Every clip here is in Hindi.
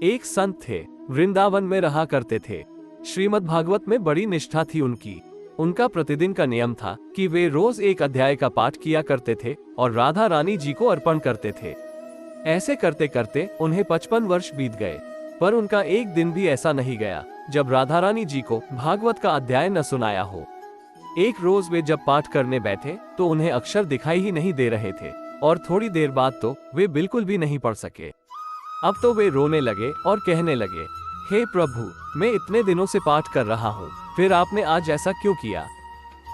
एक संत थे, वृंदावन में रहा करते थे। श्रीमद् भागवत में बड़ी निष्ठा थी उनकी। उनका प्रतिदिन का नियम था कि वे रोज एक अध्याय का पाठ किया करते थे और राधा रानी जी को अर्पण करते थे। ऐसे करते करते उन्हें 55 वर्ष बीत गए, पर उनका एक दिन भी ऐसा नहीं गया जब राधा रानी जी को भागवत का अध्याय न सुनाया हो। एक रोज वे जब पाठ करने बैठे तो उन्हें अक्षर दिखाई ही नहीं दे रहे थे और थोड़ी देर बाद तो वे बिल्कुल भी नहीं पढ़ सके। अब तो वे रोने लगे और कहने लगे, हे प्रभु, मैं इतने दिनों से पाठ कर रहा हूँ, फिर आपने आज ऐसा क्यों किया?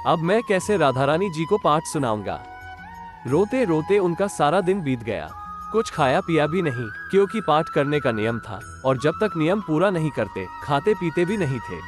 अब मैं कैसे राधा रानी जी को पाठ सुनाऊंगा? रोते रोते उनका सारा दिन बीत गया। कुछ खाया पिया भी नहीं, क्योंकि पाठ करने का नियम था और जब तक नियम पूरा नहीं करते खाते पीते भी नहीं थे।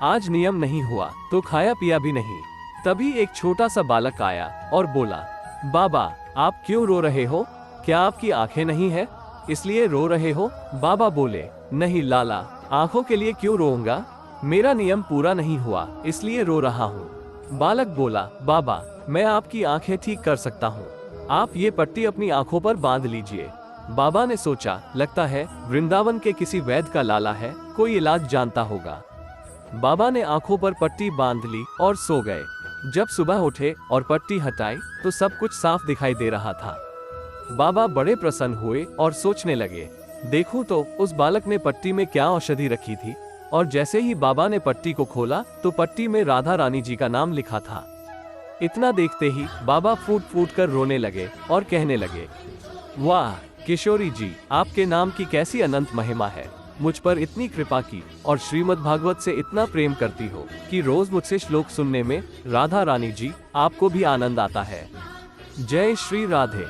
आज नियम नहीं हुआ तो खाया पिया भी नहीं। तभी एक छोटा सा बालक आया और बोला, बाबा, आप क्यों रो रहे हो? क्या आपकी आंखें नहीं है इसलिए रो रहे हो? बाबा बोले, नहीं लाला, आंखों के लिए क्यों रोऊंगा? मेरा नियम पूरा नहीं हुआ इसलिए रो रहा हूँ। बालक बोला, बाबा, मैं आपकी आंखें ठीक कर सकता हूँ, आप ये पट्टी अपनी आंखों पर बांध लीजिए। बाबा ने सोचा, लगता है वृंदावन के किसी वैद्य का लाला है, कोई इलाज जानता होगा। बाबा ने आंखों पर पट्टी बांध ली और सो गए। जब सुबह उठे और पट्टी हटाई तो सब कुछ साफ दिखाई दे रहा था। बाबा बड़े प्रसन्न हुए और सोचने लगे, देखूं तो उस बालक ने पट्टी में क्या औषधि रखी थी। और जैसे ही बाबा ने पट्टी को खोला तो पट्टी में राधा रानी जी का नाम लिखा था। इतना देखते ही बाबा फूट फूट कर रोने लगे और कहने लगे, वाह किशोरी जी, आपके नाम की कैसी अनंत महिमा है। मुझ पर इतनी कृपा की और श्रीमद् भागवत से इतना प्रेम करती हो कि रोज मुझसे श्लोक सुनने में राधा रानी जी आपको भी आनंद आता है। जय श्री राधे।